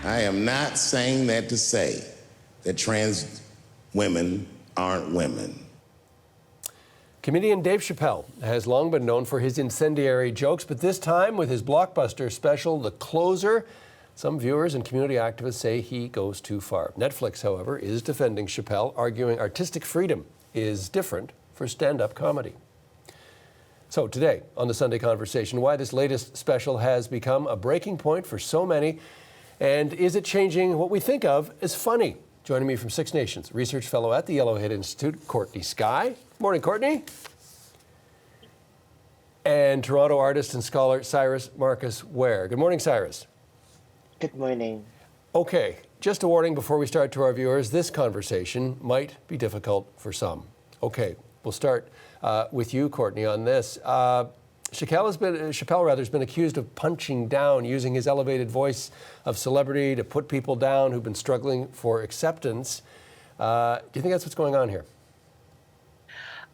I am not saying that to say that trans women aren't women. Comedian Dave Chappelle has long been known for his incendiary jokes, but this time with his blockbuster special, The Closer, some viewers and community activists say he goes too far. Netflix, however, is defending Chappelle, arguing artistic freedom is different for stand-up comedy. So today on the Sunday Conversation, why this latest special has become a breaking point for so many, and is it changing what we think of as funny? Joining me from Six Nations, research fellow at the Yellowhead Institute, Courtney Skye. Morning, Courtney. And Toronto artist and scholar Syrus Marcus Ware. Good morning, Syrus. Good morning. Okay, just a warning before we start to our viewers, this conversation might be difficult for some. Okay, we'll start with you, Courtney, on this. Chappelle has been accused of punching down, using his elevated voice of celebrity to put people down who've been struggling for acceptance. Do you think that's what's going on here?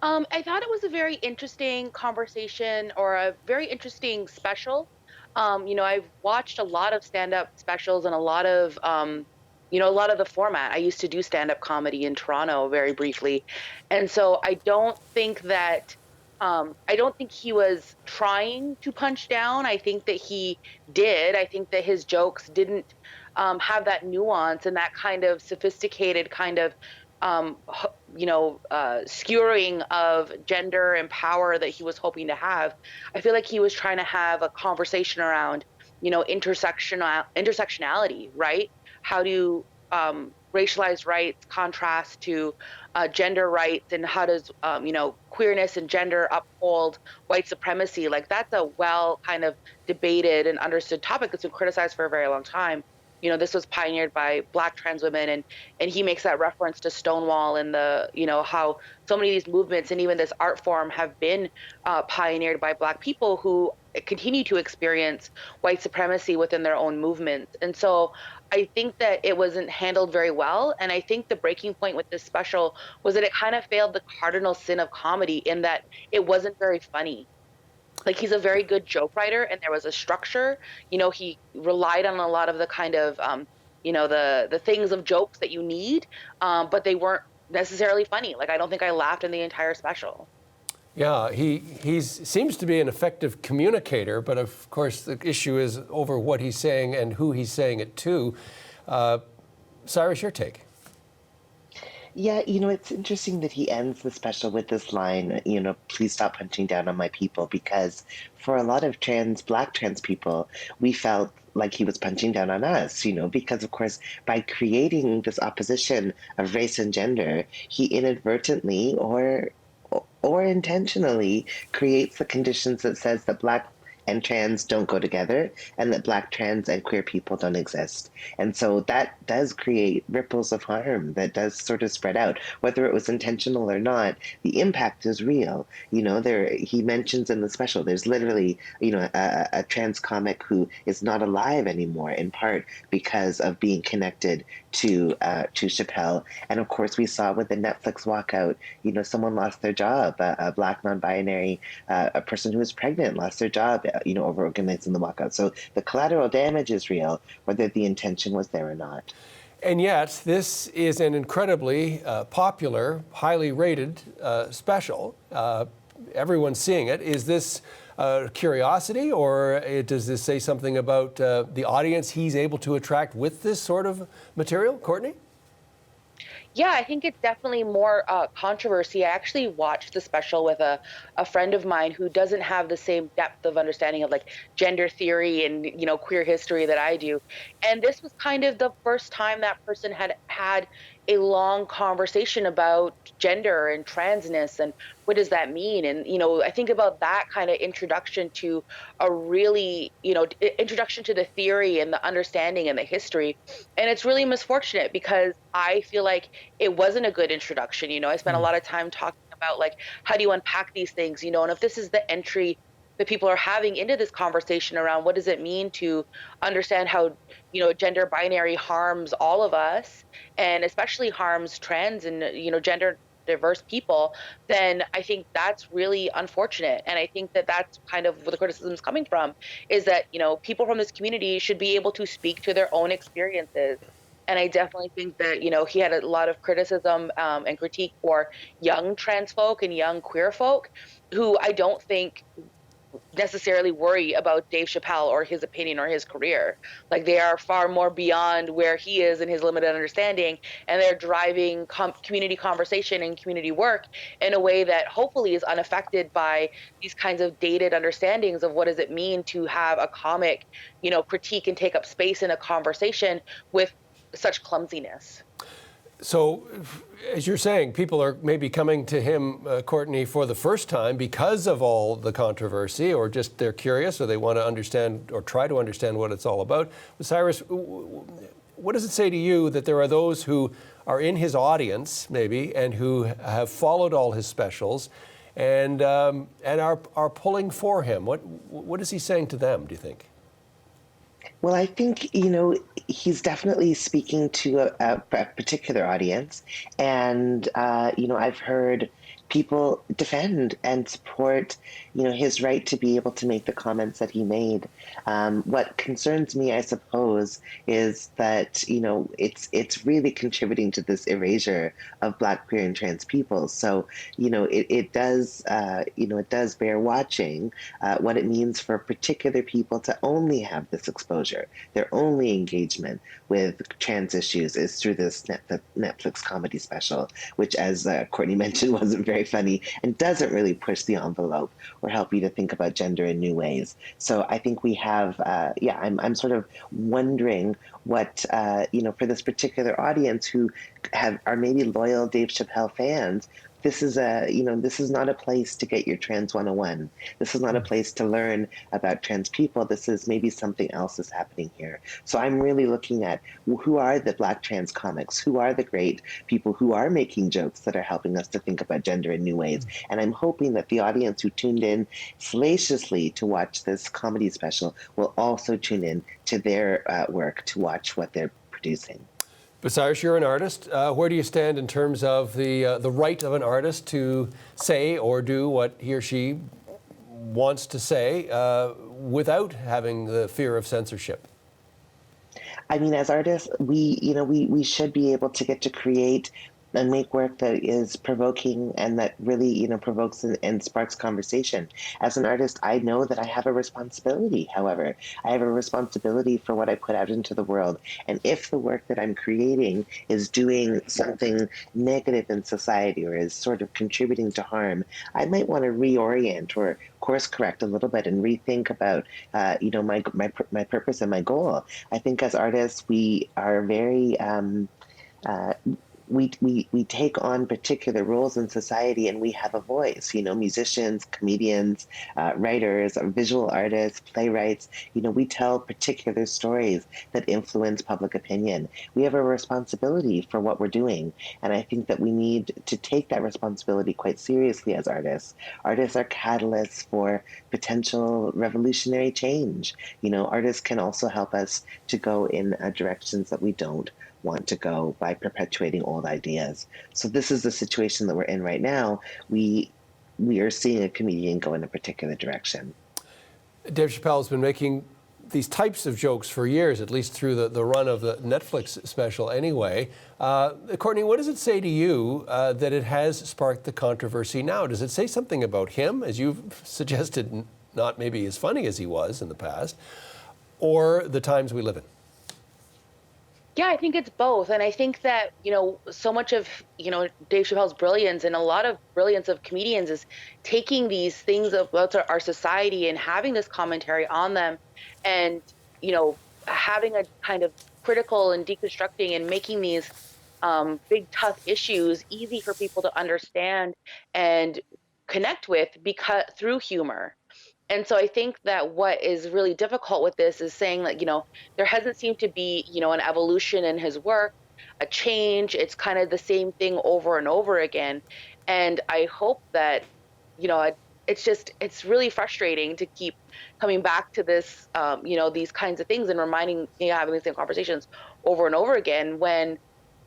I thought it was a very interesting conversation, or a very interesting special. I've watched a lot of stand-up specials and a lot of the format. I used to do stand-up comedy in Toronto very briefly. And so I don't think he was trying to punch down. I think that he did. I think that his jokes didn't have that nuance and that kind of sophisticated kind of skewering of gender and power that he was hoping to have. I feel like he was trying to have a conversation around, intersectionality, right? How do racialized rights contrast to gender rights, and how does queerness and gender uphold white supremacy? Like, that's a well kind of debated and understood topic that's been criticized for a very long time. This was pioneered by Black trans women, and he makes that reference to Stonewall and how so many of these movements and even this art form have been pioneered by Black people who continue to experience white supremacy within their own movements. And so I think that it wasn't handled very well. And I think the breaking point with this special was that it kind of failed the cardinal sin of comedy in that it wasn't very funny. Like, he's a very good joke writer, and there was a structure. He relied on a lot of the kind of, the things of jokes that you need, but they weren't necessarily funny. Like, I don't think I laughed in the entire special. Yeah, he seems to be an effective communicator, but of course the issue is over what he's saying and who he's saying it to. Syrus, your take? Yeah, it's interesting that he ends the special with this line, please stop punching down on my people, because for a lot of Black trans people, we felt like he was punching down on us, because of course, by creating this opposition of race and gender, he inadvertently or intentionally creates the conditions that says that Black and trans don't go together, and that Black, trans, and queer people don't exist. And so that does create ripples of harm that does sort of spread out. Whether it was intentional or not, the impact is real. He mentions in the special, there's literally, a trans comic who is not alive anymore, in part because of being connected to Chappelle. And of course, we saw with the Netflix walkout, someone lost their job, a Black non-binary, a person who was pregnant lost their job, over organizing the walkout. So the collateral damage is real, whether the intention was there or not. And yet, this is an incredibly popular, highly rated special. Everyone's seeing it. Is this curiosity, or does this say something about the audience he's able to attract with this sort of material? Courtney? Yeah, I think it's definitely more controversy. I actually watched the special with a friend of mine who doesn't have the same depth of understanding of like gender theory and, queer history that I do. And this was kind of the first time that person had had a long conversation about gender and transness and what does that mean. And, I think about that kind of introduction to a really, introduction to the theory and the understanding and the history. And it's really misfortunate because I feel like it wasn't a good introduction. I spent a lot of time talking about like, how do you unpack these things, and if this is the entry that people are having into this conversation around what does it mean to understand how, gender binary harms all of us, and especially harms trans and, gender diverse people, then I think that's really unfortunate. And I think that that's kind of where the criticism is coming from, is that, people from this community should be able to speak to their own experiences. And I definitely think that, he had a lot of criticism and critique for young trans folk and young queer folk who I don't think necessarily worry about Dave Chappelle or his opinion or his career. Like, they are far more beyond where he is in his limited understanding, and they're driving community conversation and community work in a way that hopefully is unaffected by these kinds of dated understandings of what does it mean to have a comic, critique and take up space in a conversation with such clumsiness. So, as you're saying, people are maybe coming to him, Courtney, for the first time because of all the controversy, or just they're curious, or they want to understand or try to understand what it's all about. But Syrus, what does it say to you that there are those who are in his audience, maybe, and who have followed all his specials, and are pulling for him? What is he saying to them, do you think? Well, I think, he's definitely speaking to a particular audience. And, I've heard people defend and support, his right to be able to make the comments that he made. What concerns me, I suppose, is that, it's really contributing to this erasure of Black, queer, and trans people. So, it does bear watching what it means for particular people to only have this exposure. Their only engagement with trans issues is through this Netflix comedy special, which, as Courtney mentioned, wasn't very funny and doesn't really push the envelope or help you to think about gender in new ways. So I think we have, I'm sort of wondering what, for this particular audience who are maybe loyal Dave Chappelle fans, this is not a place to get your trans 101. This is not a place to learn about trans people. This is maybe something else is happening here. So I'm really looking at who are the Black trans comics, who are the great people who are making jokes that are helping us to think about gender in new ways. And I'm hoping that the audience who tuned in salaciously to watch this comedy special will also tune in to their work to watch what they're producing. But Syrus, you're an artist. Where do you stand in terms of the right of an artist to say or do what he or she wants to say without having the fear of censorship? I mean, as artists, we should be able to get to create and make work that is provoking and that really, provokes and sparks conversation. As an artist, I know that I have a responsibility, however. I have a responsibility for what I put out into the world. And if the work that I'm creating is doing something negative in society or is sort of contributing to harm, I might want to reorient or course correct a little bit and rethink about, my purpose and my goal. I think as artists, we are very, we take on particular roles in society and we have a voice, musicians, comedians, writers, visual artists, playwrights, we tell particular stories that influence public opinion. We have a responsibility for what we're doing. And I think that we need to take that responsibility quite seriously as artists. Artists are catalysts for potential revolutionary change. Artists can also help us to go in directions that we don't want to go by perpetuating old ideas. So this is the situation that we're in right now. We are seeing a comedian go in a particular direction. Dave Chappelle has been making these types of jokes for years, at least through the run of the Netflix special anyway. Courtney, what does it say to you that it has sparked the controversy now? Does it say something about him, as you've suggested, not maybe as funny as he was in the past, or the times we live in? Yeah, I think it's both. And I think that, so much of, Dave Chappelle's brilliance and a lot of brilliance of comedians is taking these things about our society and having this commentary on them and, having a kind of critical and deconstructing and making these big, tough issues easy for people to understand and connect with through humor. And so I think that what is really difficult with this is saying that, there hasn't seemed to be, an evolution in his work, a change. It's kind of the same thing over and over again. And I hope that, it's really frustrating to keep coming back to this, these kinds of things and reminding, having the same conversations over and over again when,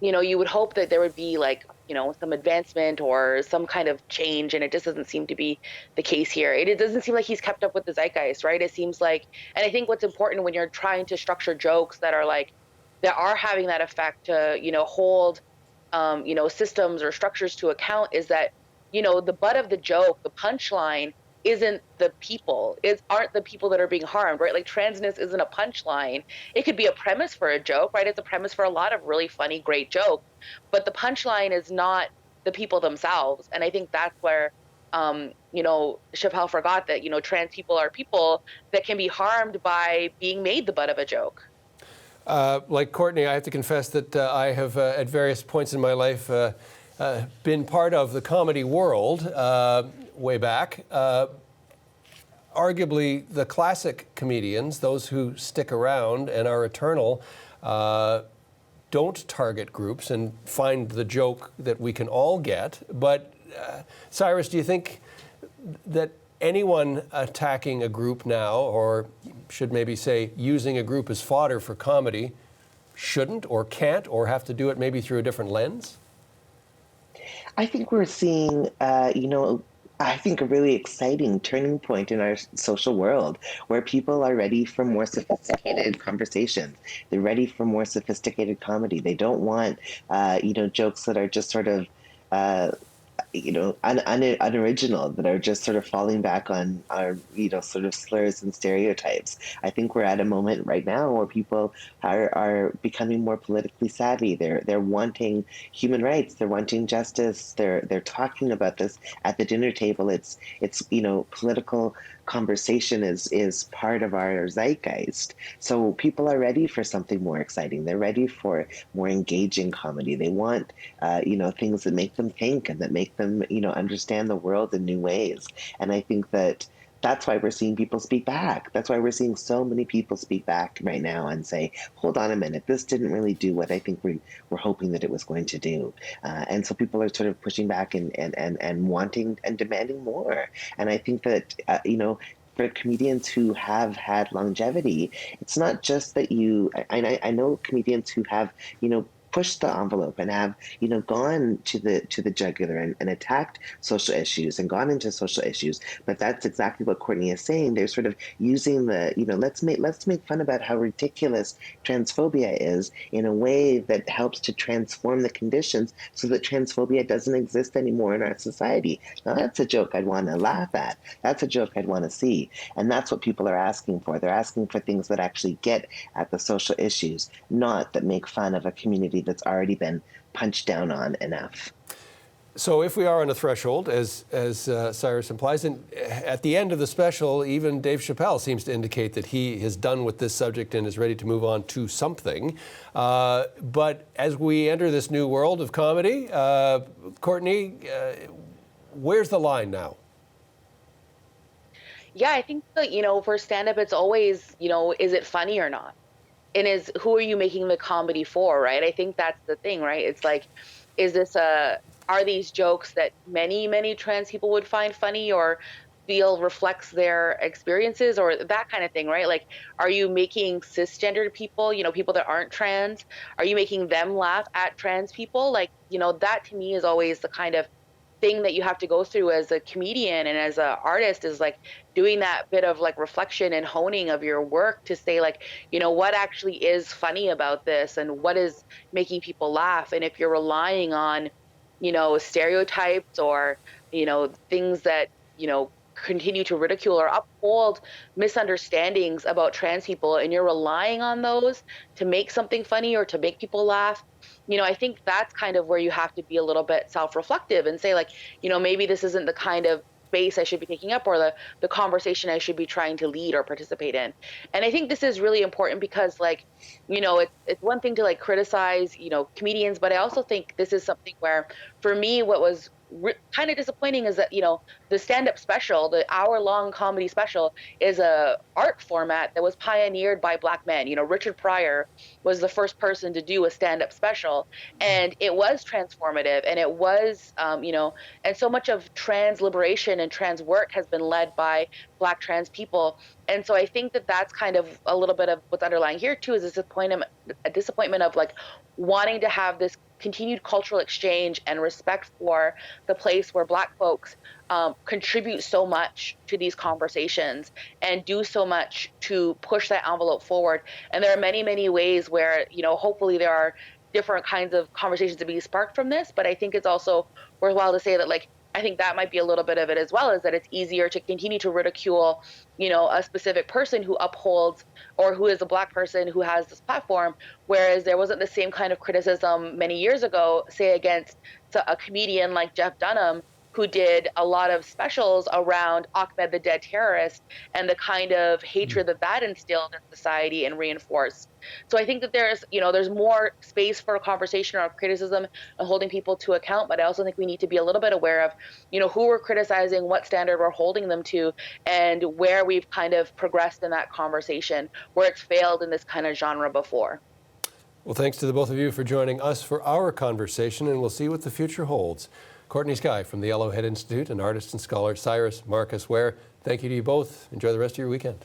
you would hope that there would be like, some advancement or some kind of change, and it just doesn't seem to be the case here. It doesn't seem like he's kept up with the zeitgeist, right? It seems like, and I think what's important when you're trying to structure jokes that are having that effect to, hold, systems or structures to account is that, the butt of the joke, the punchline isn't the people. It aren't the people that are being harmed, right? Like transness isn't a punchline. It could be a premise for a joke, right? It's a premise for a lot of really funny, great jokes, but the punchline is not the people themselves. And I think that's where, Chappelle forgot that, trans people are people that can be harmed by being made the butt of a joke. Like Courtney, I have to confess that I have, at various points in my life, been part of the comedy world way back. Arguably, the classic comedians, those who stick around and are eternal, don't target groups and find the joke that we can all get. But Syrus, do you think that anyone attacking a group now, or should maybe say using a group as fodder for comedy, shouldn't or can't or have to do it maybe through a different lens? I think we're seeing, I think a really exciting turning point in our social world where people are ready for more sophisticated conversations. They're ready for more sophisticated comedy. They don't want, jokes that are just sort of, unoriginal, that are just sort of falling back on our, sort of slurs and stereotypes. I think we're at a moment right now where people are becoming more politically savvy. They're wanting human rights. They're wanting justice. They're talking about this at the dinner table. It's political conversation is part of our zeitgeist. So people are ready for something more exciting. They're ready for more engaging comedy. They want, things that make them think and that make them, understand the world in new ways. And I think that's why we're seeing people speak back. That's why we're seeing so many people speak back right now and say, hold on a minute, this didn't really do what I think we were hoping that it was going to do. And so people are sort of pushing back and wanting and demanding more. And I think that, for comedians who have had longevity, it's not just that I know comedians who have, pushed the envelope and have, gone to the jugular and attacked social issues and gone into social issues. But that's exactly what Courtney is saying. They're sort of using the, let's make fun about how ridiculous transphobia is in a way that helps to transform the conditions so that transphobia doesn't exist anymore in our society. Now that's a joke I'd want to laugh at. That's a joke I'd want to see. And that's what people are asking for. They're asking for things that actually get at the social issues, not that make fun of a community that's already been punched down on enough. So if we are on a threshold, as Syrus implies, and at the end of the special, even Dave Chappelle seems to indicate that he is done with this subject and is ready to move on to something. But as we enter this new world of comedy, Courtney, where's the line now? Yeah, I think that, for stand-up, it's always, is it funny or not? And who are you making the comedy for, right? I think that's the thing, right? It's like, are these jokes that many, many trans people would find funny or feel reflects their experiences or that kind of thing, right? Like, are you making cisgendered people, people that aren't trans, are you making them laugh at trans people? Like, that to me is always the kind of thing that you have to go through as a comedian and as an artist, is like doing that bit of like reflection and honing of your work to say like, what actually is funny about this and what is making people laugh. And if you're relying on, stereotypes or, things that, continue to ridicule or uphold misunderstandings about trans people, and you're relying on those to make something funny or to make people laugh, I think that's kind of where you have to be a little bit self-reflective and say like, maybe this isn't the kind of space I should be taking up or the conversation I should be trying to lead or participate in. And I think this is really important because like, it's one thing to like criticize, comedians, but I also think this is something where for me, what was kind of disappointing is that, the stand-up special, the hour-long comedy special, is a art format that was pioneered by Black men. Richard Pryor was the first person to do a stand-up special, and it was transformative, and it was, and so much of trans liberation and trans work has been led by Black trans people. And so I think that that's kind of a little bit of what's underlying here too, is a disappointment of like wanting to have this continued cultural exchange and respect for the place where Black folks contribute so much to these conversations and do so much to push that envelope forward. And there are many, many ways where, hopefully there are different kinds of conversations to be sparked from this. But I think it's also worthwhile to say that, like, I think that might be a little bit of it as well, is that it's easier to continue to ridicule, a specific person who upholds or who is a Black person who has this platform, whereas there wasn't the same kind of criticism many years ago, say, against a comedian like Jeff Dunham, who did a lot of specials around Ahmed the Dead terrorist and the kind of hatred that instilled in society and reinforced. So I think that there's more space for a conversation around criticism and holding people to account, but I also think we need to be a little bit aware of, who we're criticizing, what standard we're holding them to, and where we've kind of progressed in that conversation, where it's failed in this kind of genre before. Well, thanks to the both of you for joining us for our conversation, and we'll see what the future holds. Courtney Skye from the Yellowhead Institute and artist and scholar Syrus Marcus Ware, thank you to you both. Enjoy the rest of your weekend.